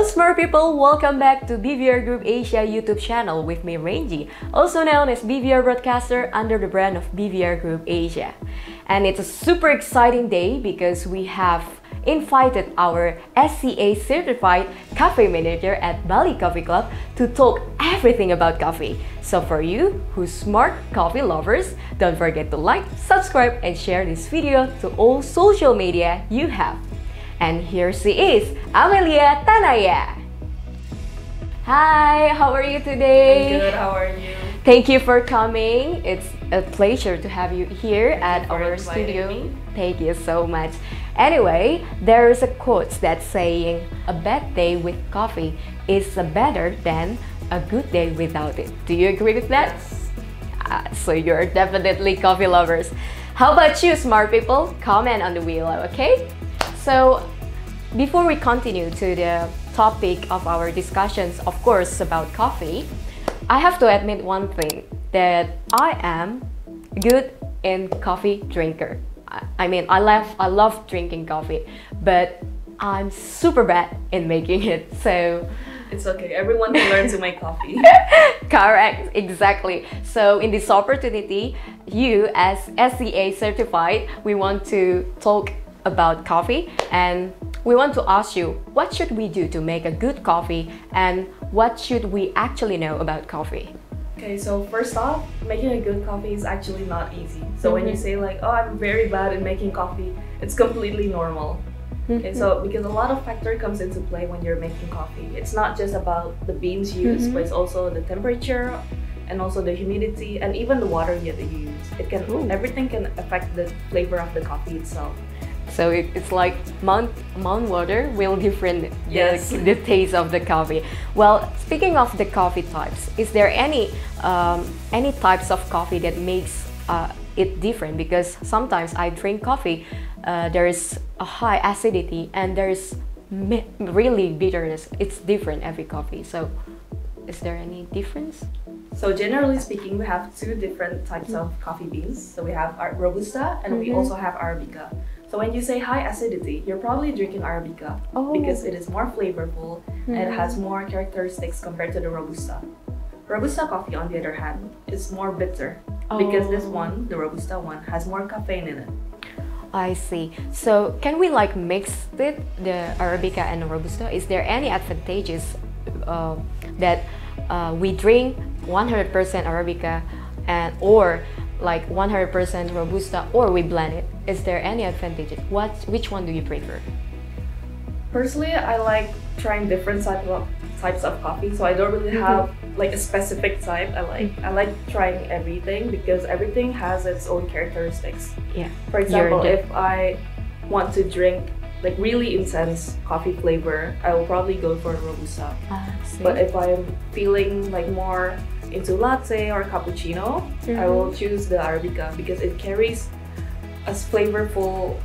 smart people, welcome back to BVR Group Asia YouTube channel with me Renji, also known as BVR Broadcaster under the brand of BVR Group Asia. And it's a super exciting day because we have invited our SCA certified cafe manager at Bali Coffee Club to talk everything about coffee. So for you who's smart coffee lovers, don't forget to like, subscribe and share this video to all social media you have. And here she is, Amelia Tanaya. Hi, how are you today? I'm good, how are you? Thank you for coming. It's a pleasure to have you here at our studio. Thank you so much. Anyway, there is a quote that's saying, a bad day with coffee is better than a good day without it. Do you agree with that? Yes. So you're definitely coffee lovers. How about you, smart people? Comment on the below, okay? So, before we continue to the topic of our discussions, of course, about coffee, I have to admit one thing, that I am good in coffee drinker. I mean, I love drinking coffee, but I'm super bad in making it, so... It's okay, everyone can learn to make coffee. Correct, exactly. So in this opportunity, you as SCA certified, we want to talk about coffee and we want to ask you, what should we do to make a good coffee and what should we actually know about coffee? Okay, so first off, making a good coffee is actually not easy. So when you say like, oh, I'm very bad at making coffee, it's completely normal. Okay, so because a lot of factor comes into play when you're making coffee. It's not just about the beans used, but it's also the temperature and also the humidity and even the water that you use. It can everything can affect the flavor of the coffee itself. So it's like Mount water will different Yes. the taste of the coffee. Well, speaking of the coffee types, is there any types of coffee that makes it different? Because sometimes I drink coffee, there is a high acidity and there is really bitterness. It's different every coffee. So is there any difference? So generally speaking, we have two different types of coffee beans. So we have our Robusta and we also have Arabica. So when you say high acidity, you're probably drinking Arabica because it is more flavorful and it has more characteristics compared to the Robusta. Robusta coffee, on the other hand, is more bitter because this one, the Robusta one, has more caffeine in it. I see. So can we like mix it, the Arabica and the Robusta? Is there any advantages that we drink 100% Arabica or like 100% Robusta, or we blend it? Is there any advantages? Which one do you prefer? Personally, I like trying different types of coffee, so I don't really have like a specific type. I like trying everything because everything has its own characteristics. Yeah. For example, if I want to drink like really intense coffee flavor, I will probably go for Robusta. But if I'm feeling like more into latte or cappuccino, I will choose the Arabica because it carries a flavorful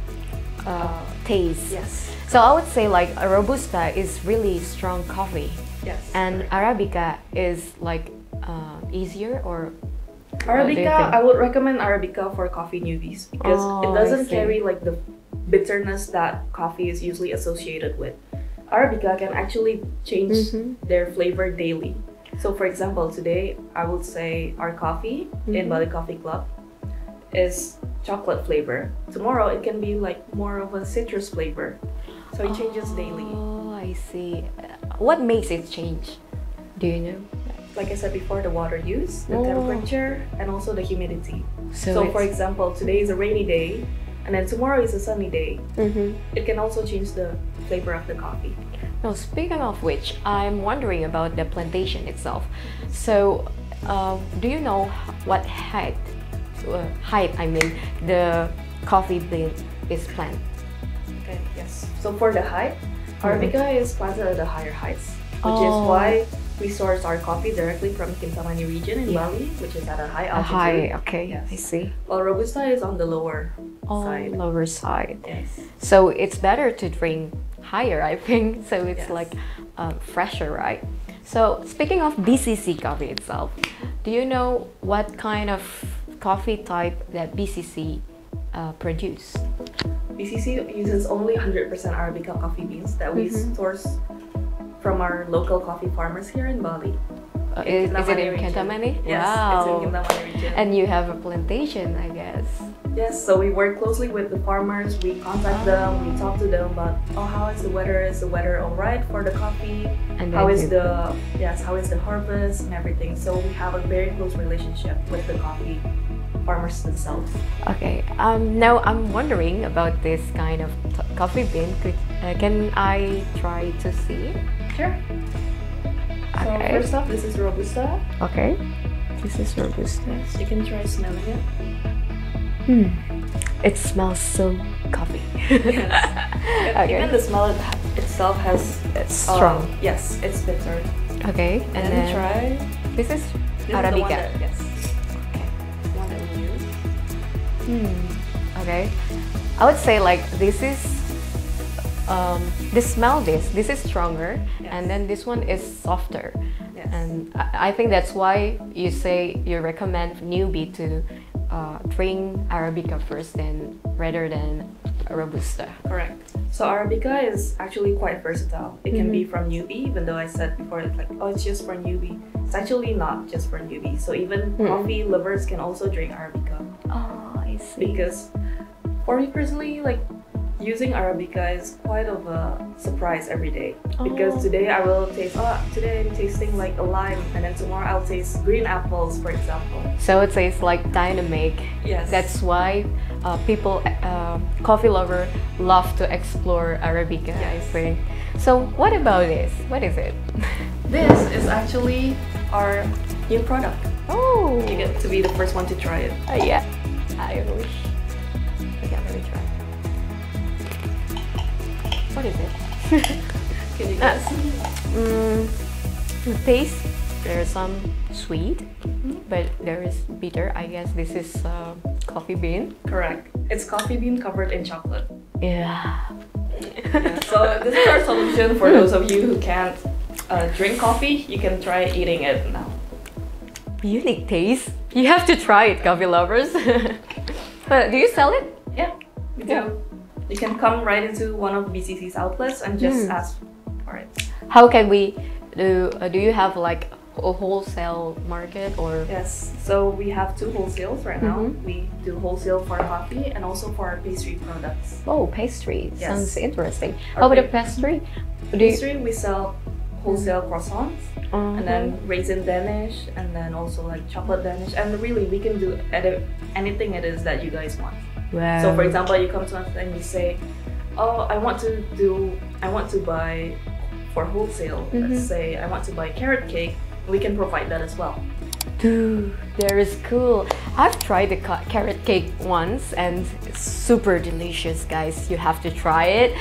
taste. Yes. So I would say like a Robusta is really strong coffee. Yes. And Arabica is like easier, or Arabica, I would recommend Arabica for coffee newbies because it doesn't carry like the bitterness that coffee is usually associated with. Arabica can actually change their flavor daily. So for example, today I would say our coffee in Bali Coffee Club is chocolate flavor. Tomorrow it can be like more of a citrus flavor. So it changes daily. Oh, I see. What makes it change? Do you know? Like I said before, the water use, the temperature, and also the humidity. So for example, today is a rainy day, and then tomorrow is a sunny day. It can also change the flavor of the coffee. Now, speaking of which, I'm wondering about the plantation itself. So, do you know what height I mean, the coffee bean is planted? Okay, yes. So for the height, Arabica is planted at the higher heights, which is why we source our coffee directly from Kintamani region in Bali, which is at a high altitude. Okay, Yes. I see. While Robusta is on the lower side. Lower side. Yes. So it's better to drink higher, I think. So it's like fresher, right? So speaking of BCC coffee itself, do you know what kind of coffee type that BCC produce? BCC uses only 100% Arabica coffee beans that we source from our local coffee farmers here in Bali. Is it in Kintamani? Yes, wow. it's in Kintamani region. And you have a plantation, I guess. Yes, so we work closely with the farmers. We contact them, we talk to them about, oh, how is the weather? Is the weather all right for the coffee? And how is the harvest and everything? So we have a very close relationship with the coffee farmers themselves. Okay. Now I'm wondering about this kind of coffee bean. Can I try to see it? Sure. So Okay. first off, this is Robusta. Okay. This is Robusta. Yes, you can try smelling it. It smells so coffee. Yes. Okay. Even the smell itself has It's strong. Yes, it's bitter. Okay. And then try. this is This is the one Arabica. that, yes. Okay. The one that we use. Okay. I would say like this is this is stronger, Yes. and then this one is softer. Yes. And I think that's why you say you recommend newbie to drink Arabica first, rather than Robusta. Correct. So Arabica is actually quite versatile. It can be from newbie, even though I said before it's like, oh, it's just for newbie. It's actually not just for newbie. So even coffee lovers can also drink Arabica. Oh, I see. Because for me personally, like using Arabica is quite of a surprise every day. Because today I will taste, today I'm tasting like a lime, and then tomorrow I'll taste green apples, for example. So it tastes like dynamic. Yes. That's why people, coffee lover, love to explore Arabica, I Yes. think. So what about this? What is it? This is actually our new product. Oh! You get to be the first one to try it. Yeah, I wish. Okay, let me try. What is it? Can you guess? The taste, there's some sweet, but there is bitter. I guess this is coffee bean. Correct. It's coffee bean covered in chocolate. Yeah. Yeah, so this is our solution for those of you who can't drink coffee. You can try eating it now. Unique taste. You have to try it, coffee lovers. But do you sell it? Yeah, we do. You can come right into one of BCC's outlets and just ask for it. How can we do? Do you have like a wholesale market or? Yes, so we have 2 wholesales right now. We do wholesale for coffee and also for our pastry products. Oh, pastry. Yes. Sounds interesting. How about the pastry? Pastry, we sell wholesale croissants, and then raisin Danish, and then also like chocolate Danish. And really, we can do anything it is that you guys want. Wow. So for example, you come to us and you say, oh, I want to buy for wholesale. Let's say I want to buy carrot cake. We can provide that as well. Dude, that is cool. I've tried the carrot cake once and it's super delicious, guys. You have to try it.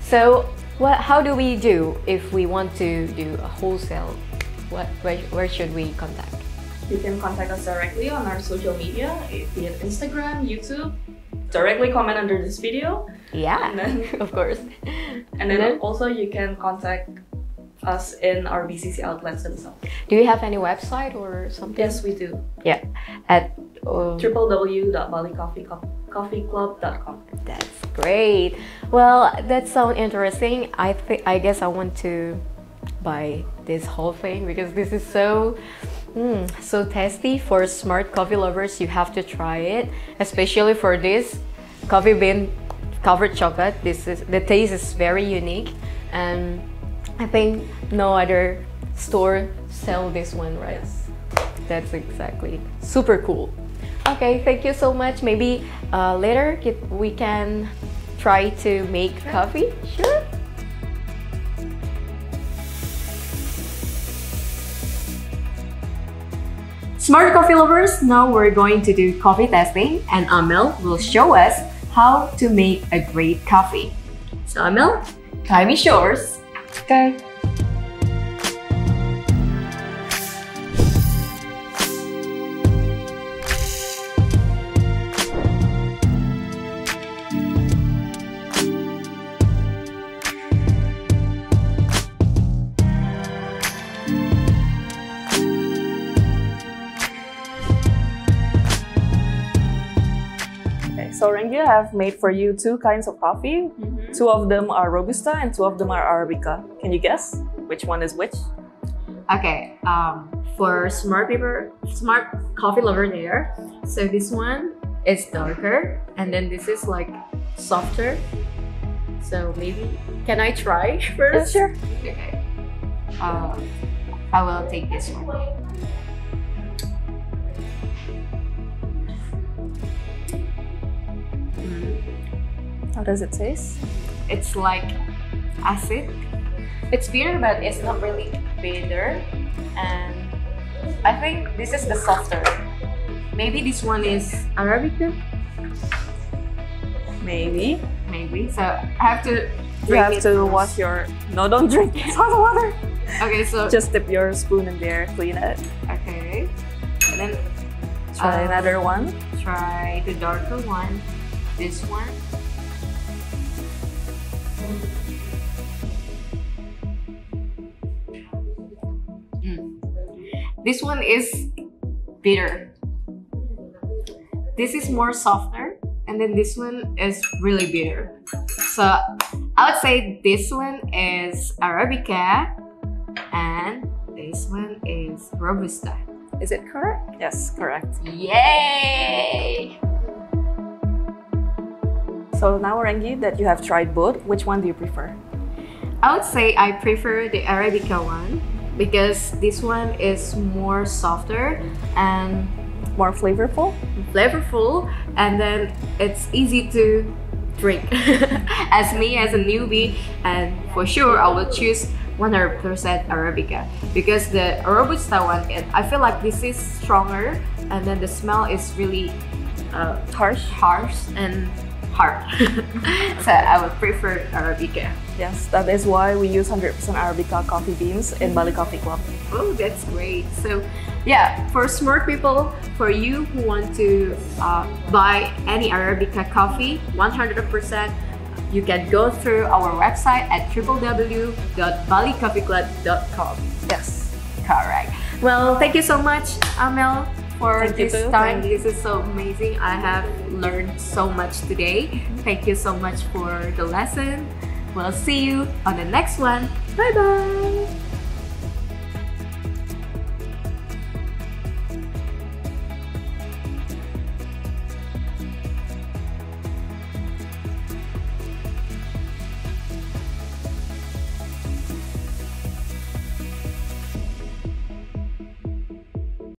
So how do we do if we want to do a wholesale? Where should we contact? You can contact us directly on our social media, be it Instagram, YouTube. Directly comment under this video. Yeah, and then, of course. And then also you can contact us in our BCC outlets themselves. Do you have any website or something? Yes, we do. Yeah, at www.balicoffeeclub.com. That's great. Well, that sounds interesting. I guess I want to buy this whole thing because this is so tasty. For smart coffee lovers, you have to try it, especially for this coffee bean covered chocolate. The taste is very unique, and I think no other store sell this one, right? Yes. That's exactly super cool. Okay, thank you so much. Maybe later we can try to make coffee. Sure. Smart coffee lovers, now we're going to do coffee testing, and Amel will show us how to make a great coffee. So Amel, time is yours. Okay. So Rengi, I have made for you 2 kinds of coffee. 2 of them are Robusta and 2 of them are Arabica. Can you guess? which one is which. Okay, for smart coffee lover there, so this one is darker and then this is like softer. So maybe, can I try first? Yeah, sure. Okay. I will take this one. How does it taste? It's like acid. It's bitter, but it's not really bitter. And I think this is the softer. Maybe this one is Arabica? Maybe. Maybe. So I have to drink You have it to first. wash your... No, don't drink it. It's hot water. Okay, so Just dip your spoon in there, clean it. okay. And then Try another one. try the darker one. This one. This one is bitter. This is more softer, and then this one is really bitter. So I would say this one is Arabica, and this one is Robusta. Is it correct? Yes, correct. Yay! So now, Rengi, that you have tried both, which one do you prefer? I would say I prefer the Arabica one because this one is more softer and More flavorful? flavorful, and then it's easy to drink. As me as a newbie, and for sure I will choose 100% Arabica because the Robusta one, I feel like this is stronger, and then the smell is really harsh and hard. So I would prefer Arabica. Yes, that is why we use 100% Arabica coffee beans in Bali Coffee Club. Oh, that's great. So yeah, for smart people, for you who want to buy any Arabica coffee, 100%, you can go through our website at www.balicoffeeclub.com. Yes. Correct. Well, thank you so much, Amel, for Thank you this too. time. This is so amazing. I have learned so much today. Thank you so much for the lesson. We'll see you on the next one. Bye-bye.